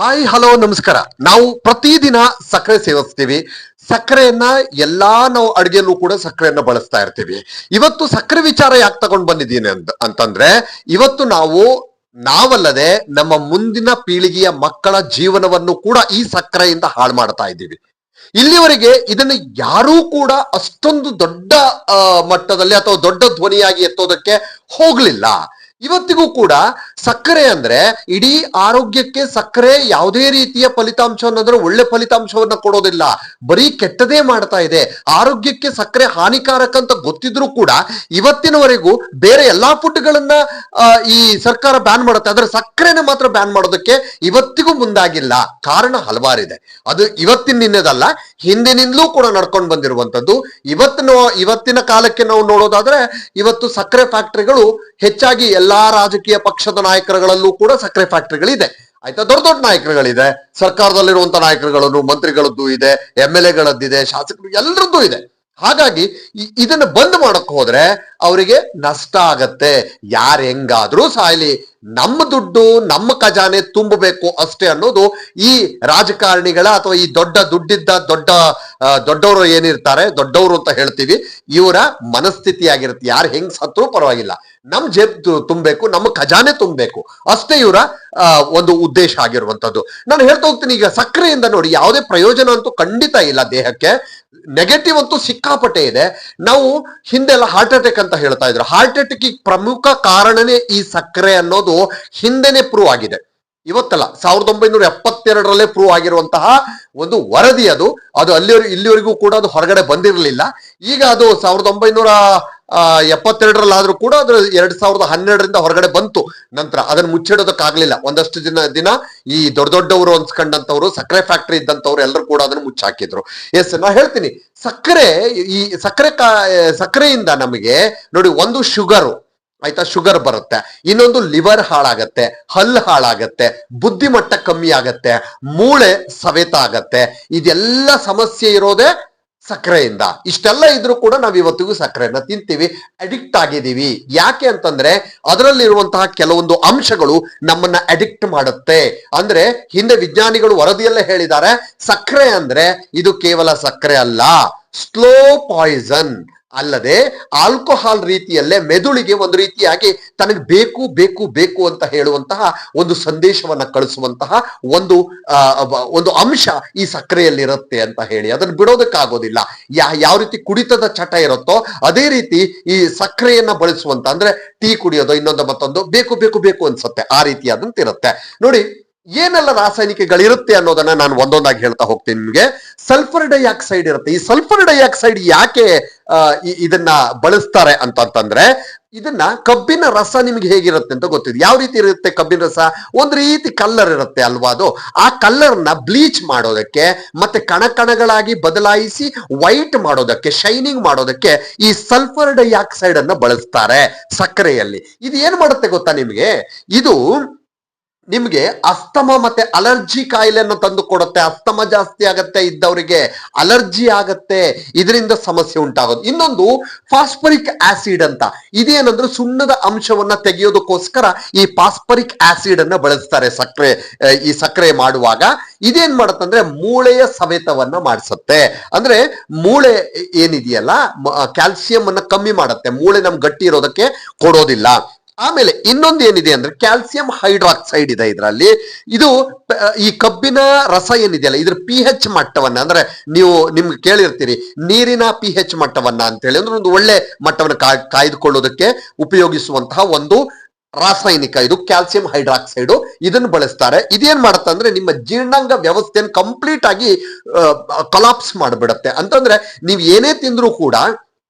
Hi hello ನಮಸ್ಕಾರ. ನಾವು ಪ್ರತಿದಿನ ಸಕ್ಕರೆ ಸೇವಿಸ್ತೀವಿ. ಸಕ್ಕರೆಯನ್ನ ಎಲ್ಲಾ ನಾವು ಅಡುಗೆಯಲ್ಲೂ ಕೂಡ ಸಕ್ಕರೆಯನ್ನ ಬಳಸ್ತಾ ಇರ್ತೀವಿ. ಇವತ್ತು ಸಕ್ಕರೆ ವಿಚಾರ ಯಾಕೆ ತಗೊಂಡ್ ಬಂದಿದ್ದೀನಿ ಅಂತಂದ್ರೆ ಇವತ್ತು ನಾವಲ್ಲದೆ ನಮ್ಮ ಮುಂದಿನ ಪೀಳಿಗೆಯ ಮಕ್ಕಳ ಜೀವನವನ್ನು ಕೂಡ ಈ ಸಕ್ಕರೆಯಿಂದ ಹಾಳು ಮಾಡ್ತಾ ಇದ್ದೀವಿ. ಇಲ್ಲಿವರೆಗೆ ಇದನ್ನು ಯಾರೂ ಕೂಡ ಅಷ್ಟೊಂದು ದೊಡ್ಡ ಮಟ್ಟದಲ್ಲಿ ಅಥವಾ ದೊಡ್ಡ ಧ್ವನಿಯಾಗಿ ಎತ್ತೋದಕ್ಕೆ ಹೋಗ್ಲಿಲ್ಲ. ಇವತ್ತಿಗೂ ಕೂಡ ಸಕ್ಕರೆ ಅಂದ್ರೆ ಇಡೀ ಆರೋಗ್ಯಕ್ಕೆ ಸಕ್ಕರೆ ಯಾವುದೇ ರೀತಿಯ ಫಲಿತಾಂಶ ಅನ್ನೋದ್ರೆ ಒಳ್ಳೆ ಫಲಿತಾಂಶವನ್ನ ಕೊಡೋದಿಲ್ಲ, ಬರೀ ಕೆಟ್ಟದೇ ಮಾಡ್ತಾ ಇದೆ. ಆರೋಗ್ಯಕ್ಕೆ ಸಕ್ಕರೆ ಹಾನಿಕಾರಕ ಅಂತ ಗೊತ್ತಿದ್ರು ಕೂಡ ಇವತ್ತಿನವರೆಗೂ ಬೇರೆ ಎಲ್ಲಾ ಫುಡ್ಗಳನ್ನ ಈ ಸರ್ಕಾರ ಬ್ಯಾನ್ ಮಾಡುತ್ತೆ, ಆದ್ರೆ ಸಕ್ಕರೆನ ಮಾತ್ರ ಬ್ಯಾನ್ ಮಾಡೋದಕ್ಕೆ ಇವತ್ತಿಗೂ ಮುಂದಾಗಿಲ್ಲ. ಕಾರಣ ಹಲವಾರಿದೆ. ಅದು ಇವತ್ತಿನಿಂದಲ್ಲ, ಹಿಂದಿನಿಂದಲೂ ಕೂಡ ನಡ್ಕೊಂಡು ಬಂದಿರುವಂತದ್ದು. ಇವತ್ತಿನ ಕಾಲಕ್ಕೆ ನಾವು ನೋಡೋದಾದ್ರೆ ಇವತ್ತು ಸಕ್ಕರೆ ಫ್ಯಾಕ್ಟರಿಗಳು ಹೆಚ್ಚಾಗಿ ಎಲ್ಲಾ ರಾಜಕೀಯ ಪಕ್ಷದ ನಾಯಕರುಗಳಲ್ಲೂ ಕೂಡ ಸಕ್ಕರೆ ಫ್ಯಾಕ್ಟರಿಗಳಿದೆ. ಆಯ್ತಾ, ದೊಡ್ಡ ದೊಡ್ಡ ನಾಯಕರುಗಳಿದೆ, ಸರ್ಕಾರದಲ್ಲಿರುವಂತ ನಾಯಕರುಗಳದ್ದು, ಮಂತ್ರಿಗಳದ್ದು ಇದೆ, MLA ಗಳದ್ದಿದೆ, ಶಾಸಕರು ಎಲ್ಲರದ್ದು ಇದೆ. ಹಾಗಾಗಿ ಇದನ್ನ ಬಂದ್ ಮಾಡಕ್ ಹೋದ್ರೆ ಅವರಿಗೆ ನಷ್ಟ ಆಗತ್ತೆ. ಯಾರು ಹೆಂಗಾದ್ರೂ ಸಾಯ್ಲಿ, ನಮ್ಮ ದುಡ್ಡು ನಮ್ಮ ಖಜಾನೆ ತುಂಬಬೇಕು ಅಷ್ಟೇ ಅನ್ನೋದು ಈ ರಾಜಕಾರಣಿಗಳ ಅಥವಾ ಈ ದೊಡ್ಡ ದುಡ್ಡಿದ್ದ ದೊಡ್ಡವರು ಏನಿರ್ತಾರೆ, ದೊಡ್ಡವರು ಅಂತ ಹೇಳ್ತೀವಿ, ಇವರ ಮನಸ್ಥಿತಿ ಆಗಿರುತ್ತೆ. ಯಾರು ಹೆಂಗ್ ಸತ್ರೂ ಪರವಾಗಿಲ್ಲ, ನಮ್ ಜೇಬ್ ತುಂಬಬೇಕು, ನಮ್ಮ ಖಜಾನೆ ತುಂಬಬೇಕು ಅಷ್ಟೇ ಇವರ ಒಂದು ಉದ್ದೇಶ ಆಗಿರುವಂತದ್ದು. ನಾನು ಹೇಳ್ತಾ ಹೋಗ್ತೀನಿ, ಈಗ ಸಕ್ಕರೆಯಿಂದ ನೋಡಿ ಯಾವುದೇ ಪ್ರಯೋಜನ ಅಂತೂ ಖಂಡಿತ ಇಲ್ಲ ದೇಹಕ್ಕೆ. ನೆಗೆಟಿವ್ ಅಂತೂ ಸಿಕ್ಕಾಪಟ್ಟೆ ಇದೆ. ನಾವು ಹಿಂದೆಲ್ಲ ಹಾರ್ಟ್ ಅಟ್ಯಾಕ್ ಅಂತ ಹೇಳ್ತಾ ಇದ್ರು. ಹಾರ್ಟ್ ಅಟ್ಯಾಕ್ ಪ್ರಮುಖ ಕಾರಣನೇ ಈ ಸಕ್ಕರೆ ಅನ್ನೋದು ಹಿಂದೆನೆ ಪ್ರೂವ್ ಆಗಿದೆ. ಇವತ್ತಲ್ಲ, 1972ರಲ್ಲೇ ಪ್ರೂವ್ ಆಗಿರುವಂತಹ ಒಂದು ವರದಿ ಅದು. ಇಲ್ಲಿವರೆಗೂ ಕೂಡ ಅದು ಹೊರಗಡೆ ಬಂದಿರಲಿಲ್ಲ. ಈಗ ಅದು 1972ರಲ್ಲಾದ್ರೂ ಕೂಡ ಅದು 2012ರಿಂದ ಹೊರಗಡೆ ಬಂತು. ನಂತರ ಅದನ್ನ ಮುಚ್ಚಿಡೋದಕ್ಕಾಗ್ಲಿಲ್ಲ. ಒಂದಷ್ಟು ದಿನ ಈ ದೊಡ್ಡವರು ಅನ್ಸ್ಕೊಂಡಂತವ್ರು, ಸಕ್ಕರೆ ಫ್ಯಾಕ್ಟರಿ ಇದ್ದಂತವ್ರು ಎಲ್ಲರೂ ಕೂಡ ಅದನ್ನ ಮುಚ್ಚಾಕಿದ್ರು. ಎಸ್, ನಾ ಹೇಳ್ತೀನಿ, ಈ ಸಕ್ಕರೆಯಿಂದ ನಮಗೆ ನೋಡಿ, ಒಂದು ಶುಗರು, ಆಯ್ತಾ, ಶುಗರ್ ಬರುತ್ತೆ. ಇನ್ನೊಂದು ಲಿವರ್ ಹಾಳಾಗತ್ತೆ, ಹಲ್ಲು ಹಾಳಾಗತ್ತೆ, ಬುದ್ಧಿಮಟ್ಟ ಕಮ್ಮಿ ಆಗತ್ತೆ, ಮೂಳೆ ಸವೆತ ಆಗತ್ತೆ. ಇದೆಲ್ಲ ಸಮಸ್ಯೆ ಇರೋದೇ ಸಕ್ಕರೆಯಿಂದ. ಇಷ್ಟೆಲ್ಲ ಇದ್ರೂ ಕೂಡ ನಾವು ಇವತ್ತಿಗೂ ಸಕ್ಕರೆಯನ್ನ ತಿಂತೀವಿ, ಅಡಿಕ್ಟ್ ಆಗಿದ್ದೀವಿ. ಯಾಕೆ ಅಂತಂದ್ರೆ ಅದರಲ್ಲಿರುವಂತಹ ಕೆಲವೊಂದು ಅಂಶಗಳು ನಮ್ಮನ್ನ ಅಡಿಕ್ಟ್ ಮಾಡುತ್ತೆ. ಅಂದ್ರೆ ಹಿಂದೆ ವಿಜ್ಞಾನಿಗಳು ವರದಿಯಲ್ಲೇ ಹೇಳಿದ್ದಾರೆ, ಸಕ್ಕರೆ ಅಂದ್ರೆ ಇದು ಕೇವಲ ಸಕ್ಕರೆ ಅಲ್ಲ, ಸ್ಲೋ ಪಾಯ್ಸನ್. ಅಲ್ಲದೆ ಆಲ್ಕೋಹಾಲ್ ರೀತಿಯಲ್ಲೇ ಮೆದುಳಿಗೆ ಒಂದು ರೀತಿಯಾಗಿ ತನಗೆ ಬೇಕು ಬೇಕು ಬೇಕು ಅಂತ ಹೇಳುವಂತಹ ಒಂದು ಸಂದೇಶವನ್ನ ಕಳಿಸುವಂತಹ ಒಂದು ಅಂಶ ಈ ಸಕ್ಕರೆಯಲ್ಲಿರುತ್ತೆ ಅಂತ ಹೇಳಿ ಅದನ್ನು ಬಿಡೋದಕ್ಕಾಗೋದಿಲ್ಲ. ಯಾವ ರೀತಿ ಕುಡಿತದ ಚಟ ಇರುತ್ತೋ ಅದೇ ರೀತಿ ಈ ಸಕ್ಕರೆಯನ್ನ ಬಳಸುವಂತ, ಅಂದ್ರೆ ಟೀ ಕುಡಿಯೋದು, ಇನ್ನೊಂದು ಮತ್ತೊಂದು ಬೇಕು ಬೇಕು ಬೇಕು ಅನ್ಸುತ್ತೆ, ಆ ರೀತಿಯಾದಂತ ಇರುತ್ತೆ. ನೋಡಿ, ಏನೆಲ್ಲ ರಾಸಾಯನಿಕಗಳಿರುತ್ತೆ ಅನ್ನೋದನ್ನ ನಾನು ಒಂದೊಂದಾಗಿ ಹೇಳ್ತಾ ಹೋಗ್ತೀನಿ ನಿಮ್ಗೆ. ಸಲ್ಫರ್ ಡೈಆಕ್ಸೈಡ್ ಇರುತ್ತೆ. ಈ ಸಲ್ಫರ್ ಡೈಆಕ್ಸೈಡ್ ಯಾಕೆ ಇದನ್ನ ಬಳಸ್ತಾರೆ ಅಂತಂದ್ರೆ, ಇದನ್ನ ಕಬ್ಬಿನ ರಸ ನಿಮ್ಗೆ ಹೇಗಿರುತ್ತೆ ಅಂತ ಗೊತ್ತಿದೆ. ಯಾವ ರೀತಿ ಇರುತ್ತೆ ಕಬ್ಬಿನ ರಸ? ಒಂದು ರೀತಿ ಕಲ್ಲರ್ ಇರುತ್ತೆ ಅಲ್ವಾ? ಅದು ಆ ಕಲ್ಲರ್ನ ಬ್ಲೀಚ್ ಮಾಡೋದಕ್ಕೆ ಮತ್ತೆ ಕಣಕಣಗಳಾಗಿ ಬದಲಾಯಿಸಿ ವೈಟ್ ಮಾಡೋದಕ್ಕೆ, ಶೈನಿಂಗ್ ಮಾಡೋದಕ್ಕೆ ಈ ಸಲ್ಫರ್ ಡೈಆಕ್ಸೈಡ್ ಅನ್ನ ಬಳಸ್ತಾರೆ ಸಕ್ಕರೆಯಲ್ಲಿ. ಇದು ಏನ್ ಮಾಡುತ್ತೆ ಗೊತ್ತಾ ನಿಮ್ಗೆ? ಇದು ನಿಮ್ಗೆ ಅಸ್ತಮ ಮತ್ತೆ ಅಲರ್ಜಿ ಕಾಯಿಲೆಯನ್ನು ತಂದು ಕೊಡುತ್ತೆ. ಅಸ್ತಮ ಜಾಸ್ತಿ ಆಗತ್ತೆ ಇದ್ದವರಿಗೆ, ಅಲರ್ಜಿ ಆಗತ್ತೆ, ಇದರಿಂದ ಸಮಸ್ಯೆ ಉಂಟಾಗೋದು. ಇನ್ನೊಂದು ಫಾಸ್ಫರಿಕ್ ಆಸಿಡ್ ಅಂತ, ಇದೇನಂದ್ರೆ ಸುಣ್ಣದ ಅಂಶವನ್ನ ತೆಗೆಯೋದಕ್ಕೋಸ್ಕರ ಈ ಫಾಸ್ಫರಿಕ್ ಆಸಿಡ್ ಅನ್ನ ಬಳಸ್ತಾರೆ ಈ ಸಕ್ಕರೆ ಮಾಡುವಾಗ. ಇದೇನ್ ಮಾಡತ್ತಂದ್ರೆ ಮೂಳೆಯ ಸವೆತವನ್ನ ಮಾಡಿಸುತ್ತೆ. ಅಂದ್ರೆ ಮೂಳೆ ಏನಿದೆಯಲ್ಲ, ಕ್ಯಾಲ್ಸಿಯಂ ಅನ್ನ ಕಮ್ಮಿ ಮಾಡುತ್ತೆ, ಮೂಳೆ ನಮ್ ಗಟ್ಟಿ ಇರೋದಕ್ಕೆ ಕೊಡೋದಿಲ್ಲ. ಆಮೇಲೆ ಇನ್ನೊಂದು ಏನಿದೆ ಅಂದ್ರೆ ಕ್ಯಾಲ್ಸಿಯಂ ಹೈಡ್ರಾಕ್ಸೈಡ್ ಇದೆ ಇದರಲ್ಲಿ. ಇದು ಈ ಕಬ್ಬಿನ ರಸ ಏನಿದೆಯಲ್ಲ, ಇದ್ರ pH ಮಟ್ಟವನ್ನ, ಅಂದ್ರೆ ನಿಮ್ಗೆ ಕೇಳಿರ್ತೀರಿ ನೀರಿನ pH ಮಟ್ಟವನ್ನ ಅಂತ ಹೇಳಿ, ಅಂದ್ರೆ ಒಂದು ಒಳ್ಳೆ ಮಟ್ಟವನ್ನು ಕಾಯ್ದುಕೊಳ್ಳೋದಕ್ಕೆ ಉಪಯೋಗಿಸುವಂತಹ ಒಂದು ರಾಸಾಯನಿಕ ಇದು ಕ್ಯಾಲ್ಸಿಯಂ ಹೈಡ್ರಾಕ್ಸೈಡ್. ಇದನ್ನು ಬಳಸ್ತಾರೆ. ಇದೇನ್ ಮಾಡುತ್ತೆ ಅಂದ್ರೆ ನಿಮ್ಮ ಜೀರ್ಣಾಂಗ ವ್ಯವಸ್ಥೆಯನ್ನು ಕಂಪ್ಲೀಟ್ ಆಗಿ ಕೊಲಾಪ್ಸ್ ಮಾಡಿಬಿಡುತ್ತೆ. ಅಂತಂದ್ರೆ ನೀವು ಏನೇ ತಿಂದ್ರೂ ಕೂಡ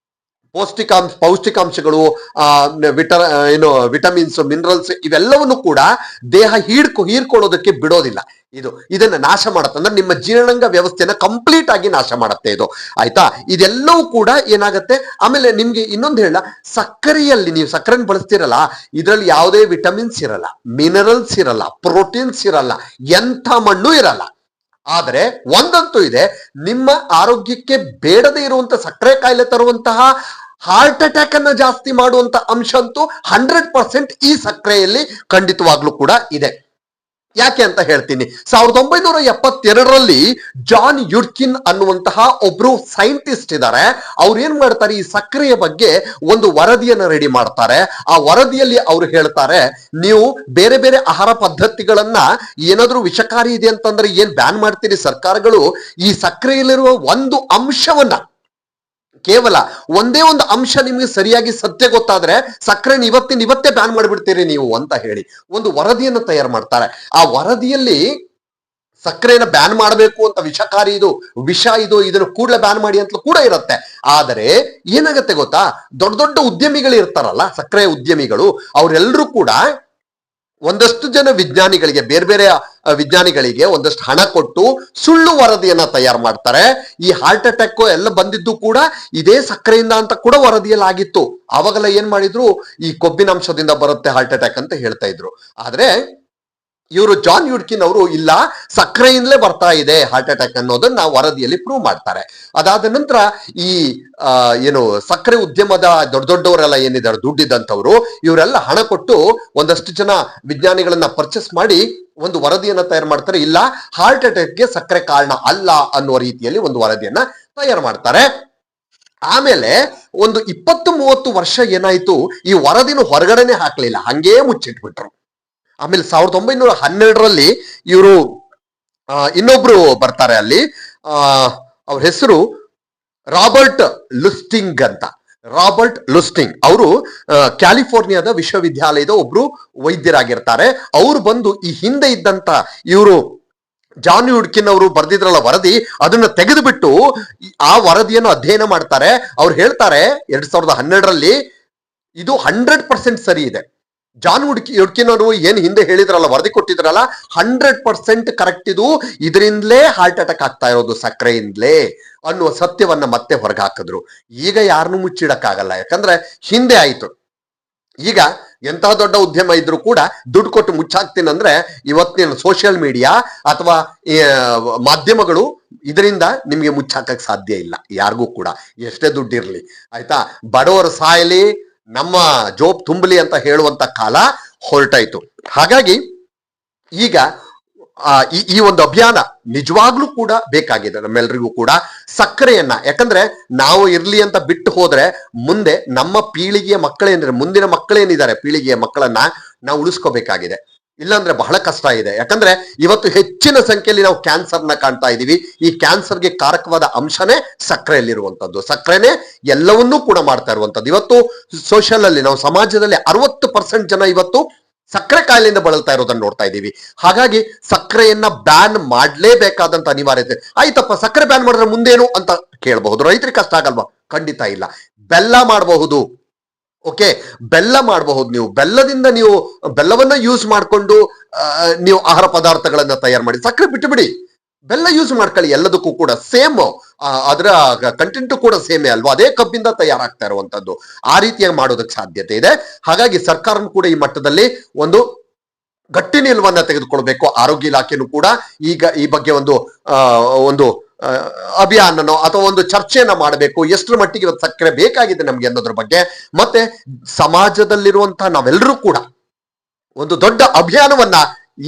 ಪೌಷ್ಟಿಕಾಂಶಗಳು, ವಿಟಮಿನ್ಸ್, ಮಿನರಲ್ಸ್ ಇವೆಲ್ಲವನ್ನು ಕೂಡ ದೇಹ ಹೀರ್ಕೊಳ್ಳೋದಕ್ಕೆ ಬಿಡೋದಿಲ್ಲ. ಇದನ್ನ ನಾಶ ಮಾಡುತ್ತೆ. ಅಂದ್ರೆ ನಿಮ್ಮ ಜೀರ್ಣಾಂಗ ವ್ಯವಸ್ಥೆನ ಕಂಪ್ಲೀಟ್ ಆಗಿ ನಾಶ ಮಾಡುತ್ತೆ ಇದು. ಆಯ್ತಾ, ಇದೆಲ್ಲವೂ ಕೂಡ ಏನಾಗುತ್ತೆ. ಆಮೇಲೆ ನಿಮ್ಗೆ ಇನ್ನೊಂದು ಹೇಳ, ಸಕ್ಕರೆಯಲ್ಲಿ ನೀವು ಸಕ್ಕರೆನ ಬಳಸ್ತಿರಲ್ಲ, ಇದರಲ್ಲಿ ಯಾವುದೇ ವಿಟಮಿನ್ಸ್ ಇರಲ್ಲ, ಮಿನರಲ್ಸ್ ಇರಲ್ಲ, ಪ್ರೋಟೀನ್ಸ್ ಇರಲ್ಲ, ಎಂಥ ಮಣ್ಣು ಇರಲ್ಲ. ಆದರೆ ಒಂದಂತೂ ಇದೆ, ನಿಮ್ಮ ಆರೋಗ್ಯಕ್ಕೆ ಬೇಡದೇ ಇರುವಂತ ಸಕ್ಕರೆ ಕಾಯಿಲೆ ತರುವಂತಹ, ಹಾರ್ಟ್ ಅಟ್ಯಾಕ್ ಅನ್ನ ಜಾಸ್ತಿ ಮಾಡುವಂತ ಅಂಶ ಅಂತೂ 100% ಈ ಸಕ್ಕರೆಯಲ್ಲಿ ಖಂಡಿತವಾಗ್ಲೂ ಕೂಡ ಇದೆ. ಯಾಕೆ ಅಂತ ಹೇಳ್ತೀನಿ. 1972ರಲ್ಲಿ ಜಾನ್ ಯುಡ್ಕಿನ್ ಅನ್ನುವಂತಹ ಒಬ್ರು ಸೈಂಟಿಸ್ಟ್ ಇದ್ದಾರೆ. ಅವ್ರು ಏನ್ ಮಾಡ್ತಾರೆ, ಈ ಸಕ್ಕರೆಯ ಬಗ್ಗೆ ಒಂದು ವರದಿಯನ್ನ ರೆಡಿ ಮಾಡ್ತಾರೆ. ಆ ವರದಿಯಲ್ಲಿ ಅವ್ರು ಹೇಳ್ತಾರೆ, ನೀವು ಬೇರೆ ಬೇರೆ ಆಹಾರ ಪದ್ಧತಿಗಳನ್ನ ಏನಾದ್ರೂ ವಿಷಕಾರಿ ಇದೆ ಅಂತಂದ್ರೆ ಏನ್ ಬ್ಯಾನ್ ಮಾಡ್ತೀರಿ ಸರ್ಕಾರಗಳು, ಈ ಸಕ್ಕರೆಯಲ್ಲಿರುವ ಒಂದು ಅಂಶವನ್ನ, ಕೇವಲ ಒಂದೇ ಒಂದು ಅಂಶ ನಿಮ್ಗೆ ಸರಿಯಾಗಿ ಸತ್ಯ ಗೊತ್ತಾದ್ರೆ ಸಕ್ಕರೆನ ಇವತ್ತೇ ಬ್ಯಾನ್ ಮಾಡಿಬಿಡ್ತೀರಿ ನೀವು ಅಂತ ಹೇಳಿ ಒಂದು ವರದಿಯನ್ನು ತಯಾರು ಮಾಡ್ತಾರೆ. ಆ ವರದಿಯಲ್ಲಿ ಸಕ್ಕರೆನ ಬ್ಯಾನ್ ಮಾಡಬೇಕು ಅಂತ, ವಿಷಕಾರಿ ಇದು, ವಿಷ ಇದು, ಇದನ್ನು ಕೂಡಲೇ ಬ್ಯಾನ್ ಮಾಡಿ ಅಂತಲೂ ಕೂಡ ಇರುತ್ತೆ. ಆದರೆ ಏನಾಗತ್ತೆ ಗೊತ್ತಾ, ದೊಡ್ಡ ದೊಡ್ಡ ಉದ್ಯಮಿಗಳು ಇರ್ತಾರಲ್ಲ, ಸಕ್ಕರೆ ಉದ್ಯಮಿಗಳು, ಅವರೆಲ್ಲರೂ ಕೂಡ ಒಂದಷ್ಟು ಜನ ವಿಜ್ಞಾನಿಗಳಿಗೆ, ಬೇರೆ ಬೇರೆ ವಿಜ್ಞಾನಿಗಳಿಗೆ ಒಂದಷ್ಟು ಹಣ ಕೊಟ್ಟು ಸುಳ್ಳು ವರದಿಯನ್ನ ತಯಾರು ಮಾಡ್ತಾರೆ. ಈ ಹಾರ್ಟ್ ಅಟ್ಯಾಕ್ ಎಲ್ಲ ಬಂದಿದ್ದು ಕೂಡ ಇದೇ ಸಕ್ಕರೆಯಿಂದ ಅಂತ ಕೂಡ ವರದಿಯಲ್ಲಿ ಆಗಿತ್ತು. ಅವಾಗೆಲ್ಲ ಏನ್ ಮಾಡಿದ್ರು, ಈ ಕೊಬ್ಬಿನ ಅಂಶದಿಂದ ಬರುತ್ತೆ ಹಾರ್ಟ್ ಅಟ್ಯಾಕ್ ಅಂತ ಹೇಳ್ತಾ ಇದ್ರು. ಆದ್ರೆ ಇವರು ಜಾನ್ ಯುಡ್ಕಿನ್ ಅವರು ಇಲ್ಲ, ಸಕ್ಕರೆಯಿಂದಲೇ ಬರ್ತಾ ಇದೆ ಹಾರ್ಟ್ ಅಟ್ಯಾಕ್ ಅನ್ನೋದನ್ನ ವರದಿಯಲ್ಲಿ ಪ್ರೂವ್ ಮಾಡ್ತಾರೆ. ಅದಾದ ನಂತರ ಈ ಏನು ಸಕ್ಕರೆ ಉದ್ಯಮದ ದೊಡ್ಡ ದೊಡ್ಡವರೆಲ್ಲ ಏನಿದ್ದಾರೆ, ದುಡ್ಡಿದ್ದಂಥವ್ರು, ಇವರೆಲ್ಲ ಹಣ ಕೊಟ್ಟು ಒಂದಷ್ಟು ಜನ ವಿಜ್ಞಾನಿಗಳನ್ನ ಪರ್ಚೇಸ್ ಮಾಡಿ ಒಂದು ವರದಿಯನ್ನ ತಯಾರು ಮಾಡ್ತಾರೆ. ಇಲ್ಲ, ಹಾರ್ಟ್ ಅಟ್ಯಾಕ್ಗೆ ಸಕ್ಕರೆ ಕಾರಣ ಅಲ್ಲ ಅನ್ನುವ ರೀತಿಯಲ್ಲಿ ಒಂದು ವರದಿಯನ್ನ ತಯಾರು ಮಾಡ್ತಾರೆ. ಆಮೇಲೆ ಒಂದು 20-30 ವರ್ಷ ಏನಾಯ್ತು, ಈ ವರದಿನ ಹೊರಗಡೆನೆ ಹಾಕ್ಲಿಲ್ಲ, ಹಂಗೇ ಮುಚ್ಚಿಟ್ಬಿಟ್ರು. ಆಮೇಲೆ 1912ರಲ್ಲಿ ಇವರು ಇನ್ನೊಬ್ರು ಬರ್ತಾರೆ ಅಲ್ಲಿ, ಅವ್ರ ಹೆಸರು ರಾಬರ್ಟ್ ಲುಸ್ಟಿಂಗ್ ಅಂತ. ರಾಬರ್ಟ್ ಲುಸ್ಟಿಂಗ್ ಅವರು ಕ್ಯಾಲಿಫೋರ್ನಿಯಾದ ವಿಶ್ವವಿದ್ಯಾಲಯದ ಒಬ್ರು ವೈದ್ಯರಾಗಿರ್ತಾರೆ. ಅವರು ಬಂದು ಈ ಹಿಂದೆ ಇದ್ದಂತ ಇವರು ಜಾನ್ ಯುಡ್ಕಿನ್ ಅವರು ಬರ್ದಿದ್ರಲ್ಲ ವರದಿ, ಅದನ್ನ ತೆಗೆದುಬಿಟ್ಟು ಆ ವರದಿಯನ್ನು ಅಧ್ಯಯನ ಮಾಡ್ತಾರೆ. ಅವ್ರು ಹೇಳ್ತಾರೆ 2012ರಲ್ಲಿ ಇದು 100% ಸರಿ ಇದೆ. ಜಾನ್ ಯುಡ್ಕಿನ್ ಅವರು ಏನ್ ಹಿಂದೆ ಹೇಳಿದ್ರಲ್ಲ, ವರದಿ ಕೊಟ್ಟಿದ್ರಲ್ಲ, 100% ಕರೆಕ್ಟ್ ಇದು, ಇದರಿಂದಲೇ ಹಾರ್ಟ್ ಅಟ್ಯಾಕ್ ಆಗ್ತಾ ಇರೋದು ಸಕ್ಕರೆಯಿಂದಲೇ ಅನ್ನುವ ಸತ್ಯವನ್ನ ಮತ್ತೆ ಹೊರಗೆ ಹಾಕಿದ್ರು. ಈಗ ಯಾರನ್ನು ಮುಚ್ಚಿಡಕ್ಕಾಗಲ್ಲ, ಯಾಕಂದ್ರೆ ಹಿಂದೆ ಆಯ್ತು. ಈಗ ಎಂತಹ ದೊಡ್ಡ ಉದ್ಯಮ ಇದ್ರು ಕೂಡ ದುಡ್ಡು ಕೊಟ್ಟು ಮುಚ್ಚಾಕ್ತೀನಂದ್ರೆ ಇವತ್ತಿನ ಸೋಷಿಯಲ್ ಮೀಡಿಯಾ ಅಥವಾ ಮಾಧ್ಯಮಗಳು ಇದರಿಂದ ನಿಮ್ಗೆ ಮುಚ್ಚಾಕಕ್ ಸಾಧ್ಯ ಇಲ್ಲ, ಯಾರಿಗೂ ಕೂಡ, ಎಷ್ಟೇ ದುಡ್ಡಿರ್ಲಿ. ಆಯ್ತಾ, ಬಡವರ ಸಾಯಲಿ, ನಮ್ಮ ಜೋಬ್ ತುಂಬಲಿ ಅಂತ ಹೇಳುವಂತ ಕಾಲ ಹೊರಟಾಯ್ತು. ಹಾಗಾಗಿ ಈಗ ಈ ಒಂದು ಅಭಿಯಾನ ನಿಜವಾಗ್ಲೂ ಕೂಡ ಬೇಕಾಗಿದೆ ನಮ್ಮೆಲ್ರಿಗೂ ಕೂಡ, ಸಕ್ಕರೆಯನ್ನ. ಯಾಕಂದ್ರೆ ನಾವು ಇರ್ಲಿ ಅಂತ ಬಿಟ್ಟು ಹೋದ್ರೆ ಮುಂದೆ ನಮ್ಮ ಪೀಳಿಗೆಯ ಮಕ್ಕಳೇನಿದ್ದಾರೆ, ಮುಂದಿನ ಮಕ್ಕಳೇನಿದ್ದಾರೆ, ಪೀಳಿಗೆಯ ಮಕ್ಕಳನ್ನ ನಾವು ಉಳಿಸ್ಕೋಬೇಕಾಗಿದೆ. ಇಲ್ಲಾಂದ್ರೆ ಬಹಳ ಕಷ್ಟ ಇದೆ. ಯಾಕಂದ್ರೆ ಇವತ್ತು ಹೆಚ್ಚಿನ ಸಂಖ್ಯೆಯಲ್ಲಿ ನಾವು ಕ್ಯಾನ್ಸರ್ನ ಕಾಣ್ತಾ ಇದೀವಿ. ಈ ಕ್ಯಾನ್ಸರ್ಗೆ ಕಾರಕವಾದ ಅಂಶನೇ ಸಕ್ಕರೆಯಲ್ಲಿರುವಂತದ್ದು. ಸಕ್ಕರೆನೇ ಎಲ್ಲವನ್ನೂ ಕೂಡ ಮಾಡ್ತಾ ಇರುವಂತದ್ದು. ಇವತ್ತು ಸೋಷಿಯಲ್ ಅಲ್ಲಿ, ನಾವು ಸಮಾಜದಲ್ಲಿ 60% ಜನ ಇವತ್ತು ಸಕ್ಕರೆ ಕಾಯಿಲೆಯಿಂದ ಬಳಲ್ತಾ ಇರೋದನ್ನ ನೋಡ್ತಾ ಇದ್ದೀವಿ. ಹಾಗಾಗಿ ಸಕ್ಕರೆಯನ್ನ ಬ್ಯಾನ್ ಮಾಡ್ಲೇಬೇಕಾದಂತ ಅನಿವಾರ್ಯತೆ. ಆಯ್ತಪ್ಪ, ಸಕ್ಕರೆ ಬ್ಯಾನ್ ಮಾಡಿದ್ರೆ ಮುಂದೇನು ಅಂತ ಕೇಳಬಹುದು. ರೈತರಿಗೆ ಕಷ್ಟ ಆಗಲ್ವಾ? ಖಂಡಿತ ಇಲ್ಲ. ಬೆಲ್ಲ ಮಾಡಬಹುದು, ಓಕೆ, ಬೆಲ್ಲ ಮಾಡಬಹುದು. ನೀವು ಬೆಲ್ಲದಿಂದ ನೀವು ಬೆಲ್ಲವನ್ನ ಯೂಸ್ ಮಾಡ್ಕೊಂಡು ನೀವು ಆಹಾರ ಪದಾರ್ಥಗಳನ್ನ ತಯಾರು ಮಾಡಿ. ಸಕ್ಕರೆ ಬಿಟ್ಟು ಬಿಡಿ, ಬೆಲ್ಲ ಯೂಸ್ ಮಾಡ್ಕೊಳ್ಳಿ. ಎಲ್ಲದಕ್ಕೂ ಕೂಡ ಸೇಮ್, ಅದರ ಕಂಟೆಂಟ್ ಕೂಡ ಸೇಮೇ ಅಲ್ವಾ, ಅದೇ ಕಬ್ಬಿಂದ ತಯಾರಾಗ್ತಾ ಇರುವಂತದ್ದು. ಆ ರೀತಿಯಾಗಿ ಮಾಡೋದಕ್ಕೆ ಸಾಧ್ಯತೆ ಇದೆ. ಹಾಗಾಗಿ ಸರ್ಕಾರ ಕೂಡ ಈ ಮಟ್ಟದಲ್ಲಿ ಒಂದು ಗಟ್ಟಿ ನಿಲುವನ್ನ ತೆಗೆದುಕೊಳ್ಬೇಕು. ಆರೋಗ್ಯ ಇಲಾಖೆನೂ ಕೂಡ ಈಗ ಈ ಬಗ್ಗೆ ಒಂದು ಅಭಿಯಾನನೋ ಅಥವಾ ಒಂದು ಚರ್ಚೆಯನ್ನ ಮಾಡಬೇಕು. ಎಷ್ಟರ ಮಟ್ಟಿಗೆ ಇವತ್ತು ಸಕ್ಕರೆ ಬೇಕಾಗಿದೆ ನಮ್ಗೆ ಅನ್ನೋದ್ರ ಬಗ್ಗೆ. ಮತ್ತೆ ಸಮಾಜದಲ್ಲಿರುವಂತಹ ನಾವೆಲ್ಲರೂ ಕೂಡ ಒಂದು ದೊಡ್ಡ ಅಭಿಯಾನವನ್ನ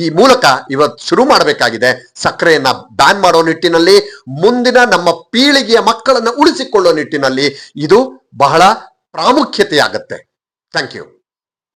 ಈ ಮೂಲಕ ಇವತ್ತು ಶುರು ಮಾಡಬೇಕಾಗಿದೆ. ಸಕ್ಕರೆಯನ್ನ ಬ್ಯಾನ್ ಮಾಡೋ ನಿಟ್ಟಿನಲ್ಲಿ, ಮುಂದಿನ ನಮ್ಮ ಪೀಳಿಗೆಯ ಮಕ್ಕಳನ್ನ ಉಳಿಸಿಕೊಳ್ಳೋ ನಿಟ್ಟಿನಲ್ಲಿ ಇದು ಬಹಳ ಪ್ರಾಮುಖ್ಯತೆಯಾಗತ್ತೆ. Thank you.